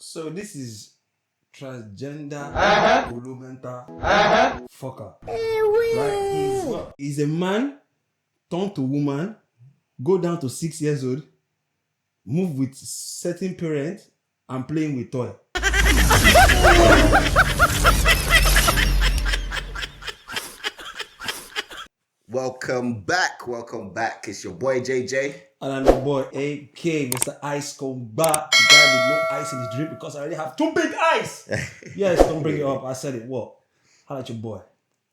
So this is transgender Olumenta fucker. Right? He's a man turned to woman, go down to 6 years old, move with certain parents, and playing with toy. Welcome back. It's your boy JJ. And I'm the boy, AK, Mr. Ice Cold Bar. The guy with no ice in his drink because I already have 2 big ice. Yes, don't bring it up. I said it. What? How about your boy?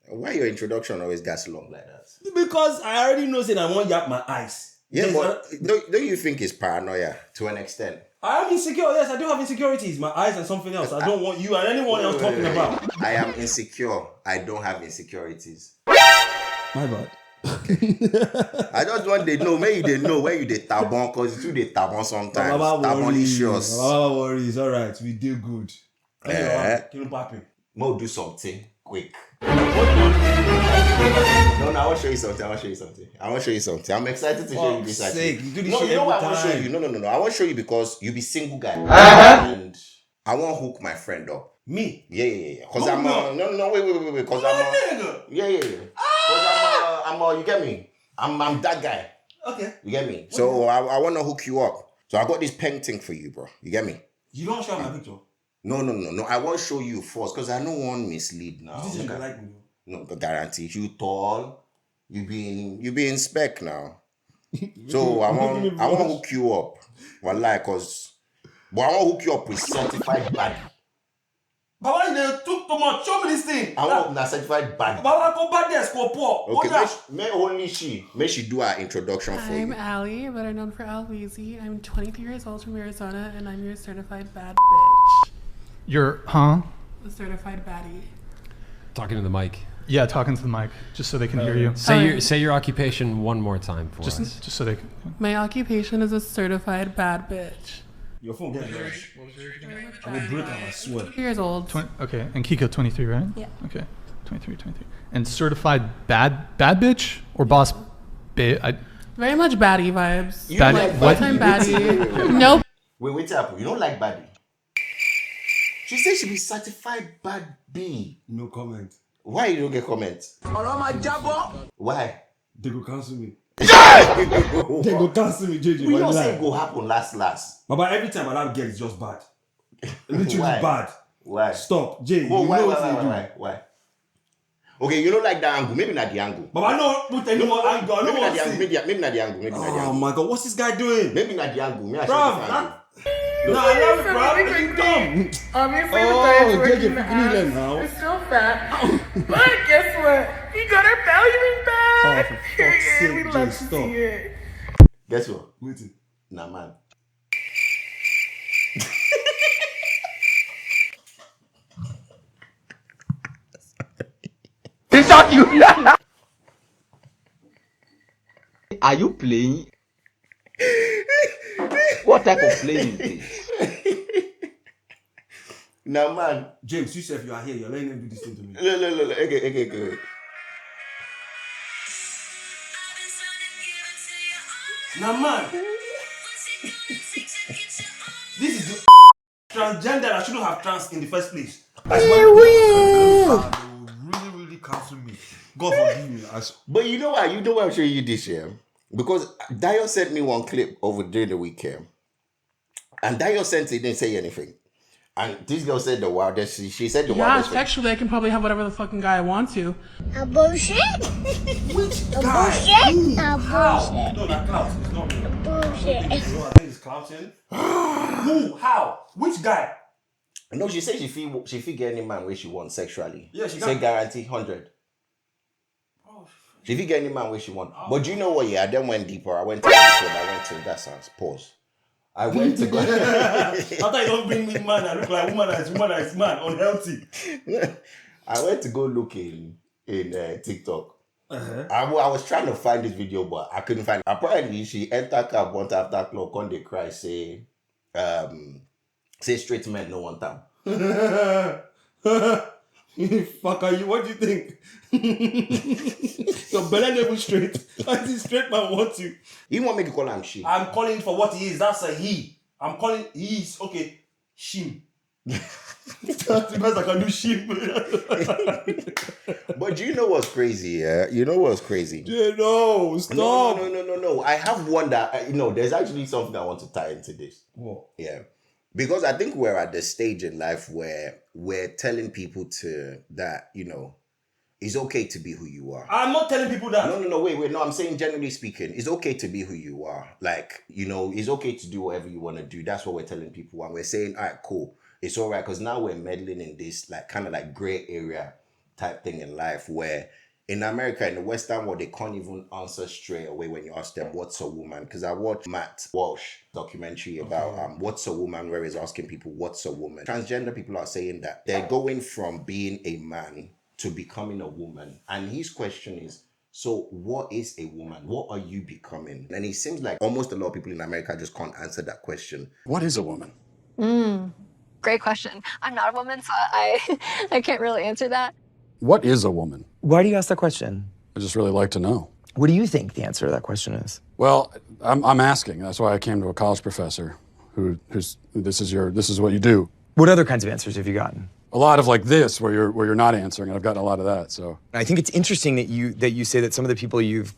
Why your introduction always gets long like that? Because I already know saying I want yap my ice. Yeah, but don't you think it's paranoia to an extent? I am insecure. Yes, I do have insecurities. My eyes and something else. I don't want you and anyone else talking about. I am insecure. I don't have insecurities. My bad. I just want they know. Maybe they know where you dey tabon because you dey tabon sometimes. Tabonlicious. Baba worries. All right, we do good. Mo do something quick. No, I want to show you something. I'm excited to show you this. You do this No, shit you know every what I want to show time. you? No. I want to show you because you be single guy. And I want to hook my friend up. Me? Yeah. Because I'm wait. Because you get me? I'm that guy. Okay. You get me? So I want to hook you up. So I got this pen thing for you, bro. You get me? You don't show my picture. No. I want to show you first because I don't want mislead now. You think you like me? No, the guarantee. You tall. You be in spec now. So I want to hook you up. But I want to hook you up with certified BadB. Baba, they took too much. Show me this thing. I want a certified BadB. Baba, go back there, score poor. Okay, may she do our introduction for you. I'm Allie, better known for Al Weezy. I'm 23 years old from Arizona, and I'm your certified bad bitch. You're, A certified baddie. Talking to the mic. Yeah, talking to the mic, just so they can hear you. Say your occupation one more time for us. Just so they can. My occupation is a certified bad bitch. Your phone getting yours. I will break out, I swear. 2 years old. Okay, and Kiko, 23, right? Yeah. Okay, 23. And certified bad bitch or boss babe? Very much baddie vibes. You like Full-time baddie. Nope. Wait, Apple. You don't like BadB? She said she be certified BadB. No comment. Why you don't get comments? Why? They go cancel me. They go cancel me, JJ. We don't say it go happen last. Baba, every time I get it's just bad. Literally bad. Why? Stop. Jay, Why? Okay, you don't like that angle. Maybe not the angle. Baba, no put any more angle. I don't want to see. Maybe not the angle. Oh my God, what's this guy doing? Maybe not the angle. Maybe I should Bruv, no, I love it, bro. You dumb. Obviously, JJ, freaking now. It's still fat. But guess what? He got her belly ring back. Oh, for fuck's sake, We Jay, love to stop. see it. Guess what? Wait. Nah, man. Are you playing? What type of playing is this? Nah, man. James, you said if you are here, you're letting them do this thing to me. Look. Okay. Now, man. This is the transgender that shouldn't have trans in the first place. They will really cancel me. God forgive me. But you know why? You know why I'm showing you this here? Because Dio sent me one clip over during the weekend. And Dio sent it, didn't say anything. And this girl said the wildest. She said the wildest. Yeah, sexually, I can probably have whatever the fucking guy I want to. A bullshit? Which A guy? bullshit? A How? bullshit. No, that Klaus. It's not me. Bullshit. No, I think it's Klaus. Who? How? Which guy? No, she said she feel get any man where she wants sexually. Yeah, she say got guarantee 100. She feel get any man where she want. But do you know what? Yeah, I then went deeper. I went to that sounds pause. I went to go. After you don't bring me man, I look like woman that is man, unhealthy. I went to go look in TikTok. Uh-huh. I was trying to find this video, but I couldn't find it. Apparently, she entered cab one after clock on the cry, say straight men no one time. Fuck are you? What do you think? Your belly never straight. I see straight man want you. You want me to call him she? I'm calling for what he is. That's a he. I'm calling he's okay. Shim. That's the best I can do, shim. But do you know what's crazy? Yeah, you know what's crazy? Yeah, no, stop. No. I have one that there's actually something I want to tie into this. What? Yeah, because I think we're at the stage in life where we're telling people that it's okay to be who you are. I'm not telling people that. No, wait. No, I'm saying generally speaking, it's okay to be who you are. Like, it's okay to do whatever you want to do. That's what we're telling people. And we're saying, all right, cool. It's all right. Because now we're meddling in this like kind of like gray area type thing in life where in America, in the Western world, they can't even answer straight away when you ask them, what's a woman? Because I watched Matt Walsh documentary about what's a woman, where he's asking people, what's a woman? Transgender people are saying that they're going from being a man to becoming a woman. And his question is, so what is a woman? What are you becoming? And it seems like almost a lot of people in America just can't answer that question. What is a woman? Great question. I'm not a woman, so I can't really answer that. What is a woman? Why do you ask that question? I just really like to know. What do you think the answer to that question is? Well, I'm asking. That's why I came to a college professor who's this is what you do. What other kinds of answers have you gotten? A lot of like this, where you're not answering, and I've gotten a lot of that. So I think it's interesting that you say that some of the people you've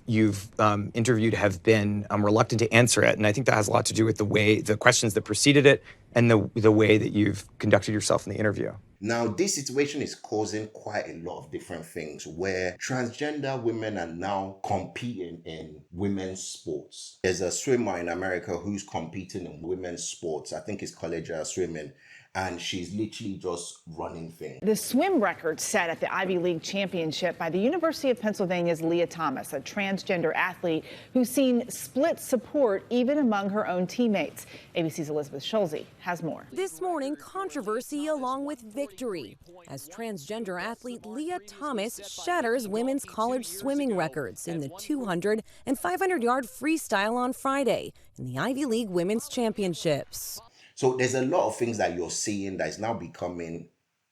interviewed have been reluctant to answer it, and I think that has a lot to do with the questions that preceded it and the way that you've conducted yourself in the interview. Now, this situation is causing quite a lot of different things where transgender women are now competing in women's sports. There's a swimmer in America who's competing in women's sports. I think it's college swimming. And she's literally just running things. The swim record set at the Ivy League championship by the University of Pennsylvania's Leah Thomas, a transgender athlete who's seen split support even among her own teammates. ABC's Elizabeth Schulze has more. This morning, controversy along with victory as transgender athlete Leah Thomas shatters women's college swimming records in the 200 and 500-yard freestyle on Friday in the Ivy League Women's Championships. So there's a lot of things that you're seeing that is now becoming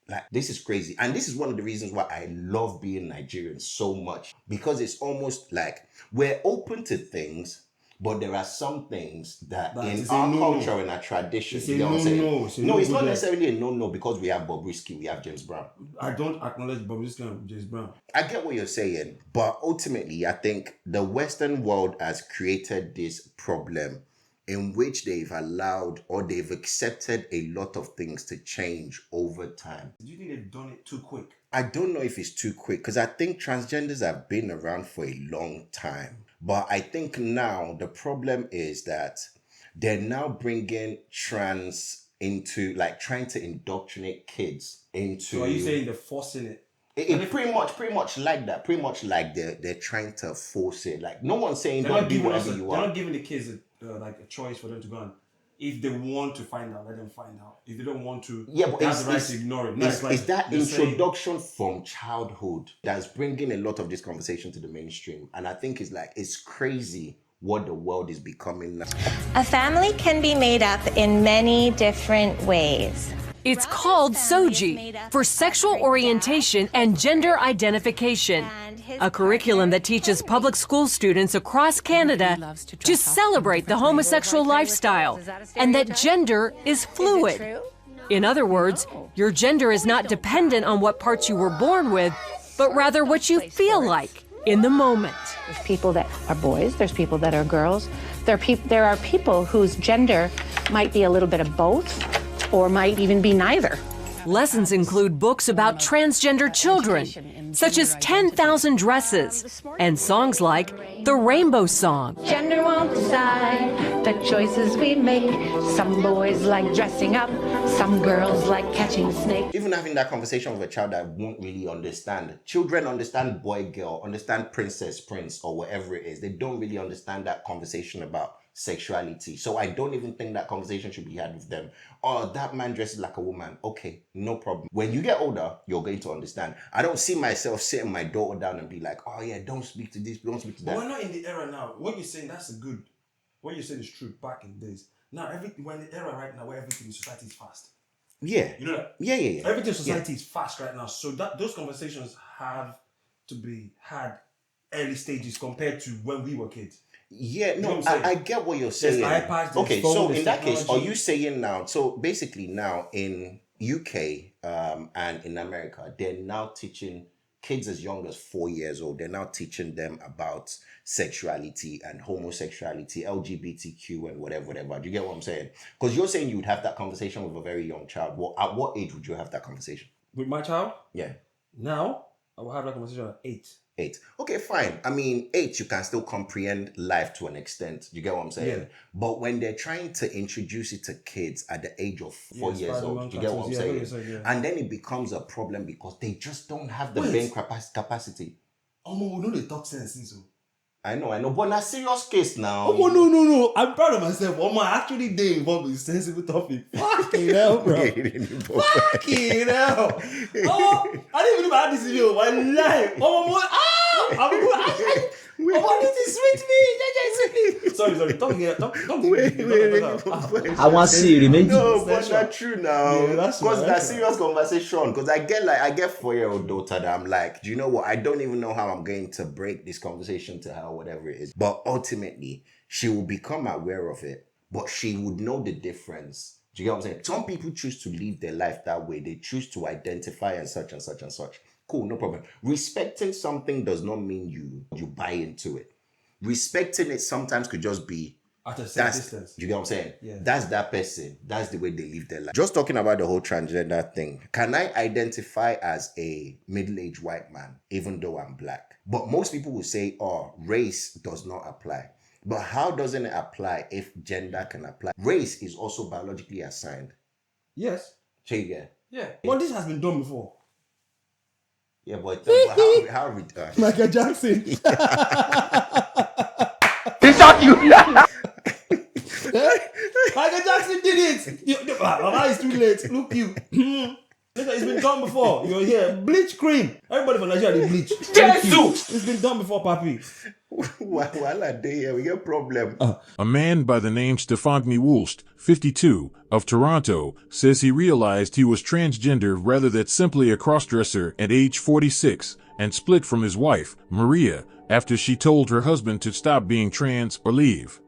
like, this is crazy. And this is one of the reasons why I love being Nigerian so much, because it's almost like we're open to things, but there are some things that in our culture and our tradition, you know what I'm saying? No, it's not necessarily a no, because we have Bobrisky, we have James Brown. I don't acknowledge Bobrisky and James Brown. I get what you're saying, but ultimately, I think the Western world has created this problem in which they've allowed or they've accepted a lot of things to change over time. Do you think they've done it too quick? I don't know if it's too quick, because I think transgenders have been around for a long time. But I think now the problem is that they're now bringing trans into, like, trying to indoctrinate kids into... So are you saying they're forcing it? It pretty much like that. Pretty much like they're trying to force it. Like, no one's saying don't do whatever you want. They're not giving the kids a choice for them to go on. If they want to find out, let them find out. If they don't want to, but they have the right to ignore it. It's that introduction from childhood that's bringing a lot of this conversation to the mainstream. And I think it's crazy what the world is becoming now. A family can be made up in many different ways. It's called SOGI, for Sexual Orientation and Gender Identification, a curriculum that teaches public school students across Canada to celebrate the homosexual lifestyle and that gender is fluid. In other words, your gender is not dependent on what parts you were born with, but rather what you feel like in the moment. There's people that are boys, there's people that are girls, there are people whose gender might be a little bit of both, or might even be neither. Lessons include books about transgender children, such as 10,000 Dresses, and songs like The Rainbow Song. Gender won't decide the choices we make. Some boys like dressing up, some girls like catching snakes. Even having that conversation with a child that won't really understand. Children understand boy, girl, understand princess, prince, or whatever it is. They don't really understand that conversation about sexuality. So I don't even think that conversation should be had with them. Oh, that man dresses like a woman. Okay, no problem. When you get older, you're going to understand. I don't see myself sitting my daughter down and be like, oh yeah, don't speak to this, don't speak to that. But we're not in the era now. What you're saying, what you're saying is true back in days. Now, we're in the era right now where everything in society is fast. Yeah. You know that? Yeah. Everything in society is fast right now. So those conversations have to be had early stages compared to when we were kids. Yeah, You know no, what I'm saying? I get what you're There's saying. iPads, there's Okay, phone, so there's in that case, are technology. you saying now? So basically, now in UK and in America, they're now teaching kids as young as 4 years old. They're now teaching them about sexuality and homosexuality, LGBTQ, and whatever. Do you get what I'm saying? Because you're saying you would have that conversation with a very young child. Well, at what age would you have that conversation? With my child? Yeah. Now, I will have that conversation at 8. 8. Okay, fine. I mean, 8, you can still comprehend life to an extent. You get what I'm saying? Yeah. But when they're trying to introduce it to kids at the age of 4 years old, you get what I'm saying? And then it becomes a problem because they just don't have the brain capacity. Oh, we know they talk sense, so. I know, but na serious case now. Oh, no. I'm proud of myself. I actually did involved with sensible topic. Fucking hell, bro. Fucking hell. I didn't even have this video. My life. This is sweet me. Sorry. Talk here. I want to see you remain. No, but not true now. Yeah, that's because right. that's serious conversation. Because I get 4-year-old daughter that I'm like, do you know what? I don't even know how I'm going to break this conversation to her or whatever it is. But ultimately, she will become aware of it. But she would know the difference. Do you get what I'm saying? Some people choose to live their life that way. They choose to identify and such and such and such. Cool, no problem. Respecting something does not mean you buy into it. Respecting it sometimes could just be at a safe distance. You get what I'm saying? Yeah. That's that person. That's the way they live their life. Just talking about the whole transgender thing. Can I identify as a middle-aged white man even though I'm black? But most people will say, oh, race does not apply. But how doesn't it apply if gender can apply? Race is also biologically assigned. Yes. Yeah. But this has been done before. Yeah, but how Michael Jackson. Michael Jackson did it. Mama is too late. Look you. It's been done before. You're here. Bleach cream. Everybody from Nigeria, they bleach. It's been done before, papi. We get problem. A man by the name Stephanie Woolst, 52, of Toronto, says he realized he was transgender rather than simply a crossdresser at age 46 and split from his wife, Maria, after she told her husband to stop being trans or leave.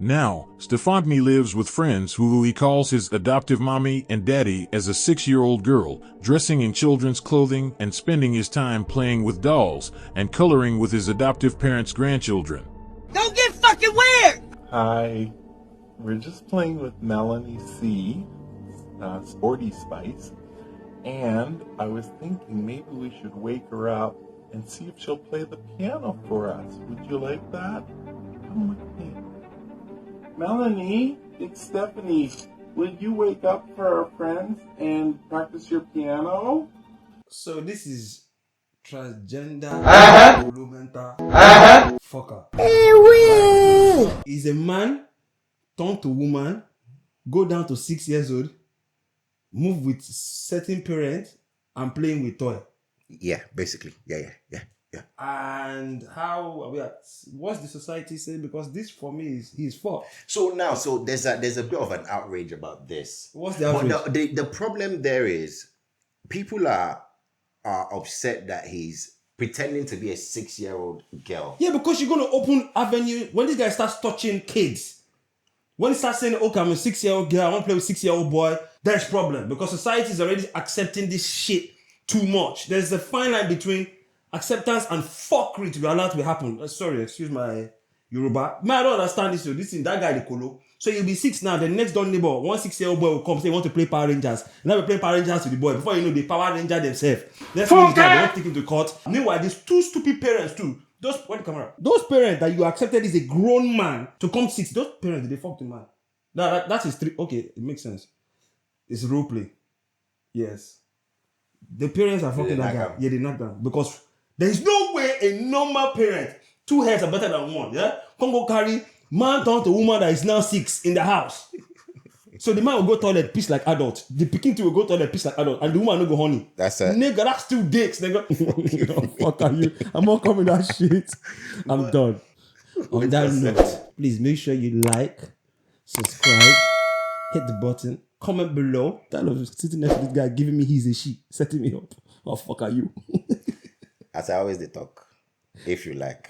Now, Stephanie lives with friends who he calls his adoptive mommy and daddy as a 6-year-old girl, dressing in children's clothing and spending his time playing with dolls and coloring with his adoptive parents' grandchildren. Don't get fucking weird! Hi, we're just playing with Melanie C, Sporty Spice, and I was thinking maybe we should wake her up and see if she'll play the piano for us. Would you like that? Come with me. Melanie, it's Stephanie. Will you wake up for our friends and practice your piano? So this is transgender fucker. He's a man turned to woman, go down to 6 years old, move with certain parents, and playing with toy. Yeah, basically. Yeah. And how are we at? What's the society saying? Because this for me is his fault. So there's a bit of an outrage about this. What's the outrage? But the problem there is people are upset that he's pretending to be a 6-year-old girl. Yeah, because you're gonna open avenue when this guy starts touching kids. When he starts saying, okay, I'm a 6-year-old girl, I want to play with a 6-year-old boy, there's problem. Because society is already accepting this shit too much. There's a fine line between acceptance and fuckery to be allowed to happen. Sorry, excuse my Yoruba. Man, I don't understand this. This thing, that guy, the colo. So you'll be 6 now, the next door neighbor, 1 6-year-old boy will come say, he want to play Power Rangers. And now we play Power Rangers with the boy. Before you know, they Power Ranger themselves. Let's go, they won't take him to court. Meanwhile, these two stupid parents too. Those parents that you accepted is a grown man to come 6. Those parents, they fuck the man. That is 3. Okay, it makes sense. It's role play. Yes. The parents are fucking that guy. Yeah, they knock down. Because there is no way a normal parent, 2 heads are better than 1. Yeah? Come go carry man turn to woman that is now 6 in the house. So the man will go toilet, piss like adult. The pikin too will go toilet, piss like adult. And the woman will go honey. That's it. Nigga, that's 2 dicks, nigga. Fuck are you? I'm not coming that shit. I'm done. On that note, please make sure you like, subscribe, hit the button, comment below. That was sitting next to this guy giving me he's a she, setting me up. Oh, fuck are you? As I always they talk, if you like.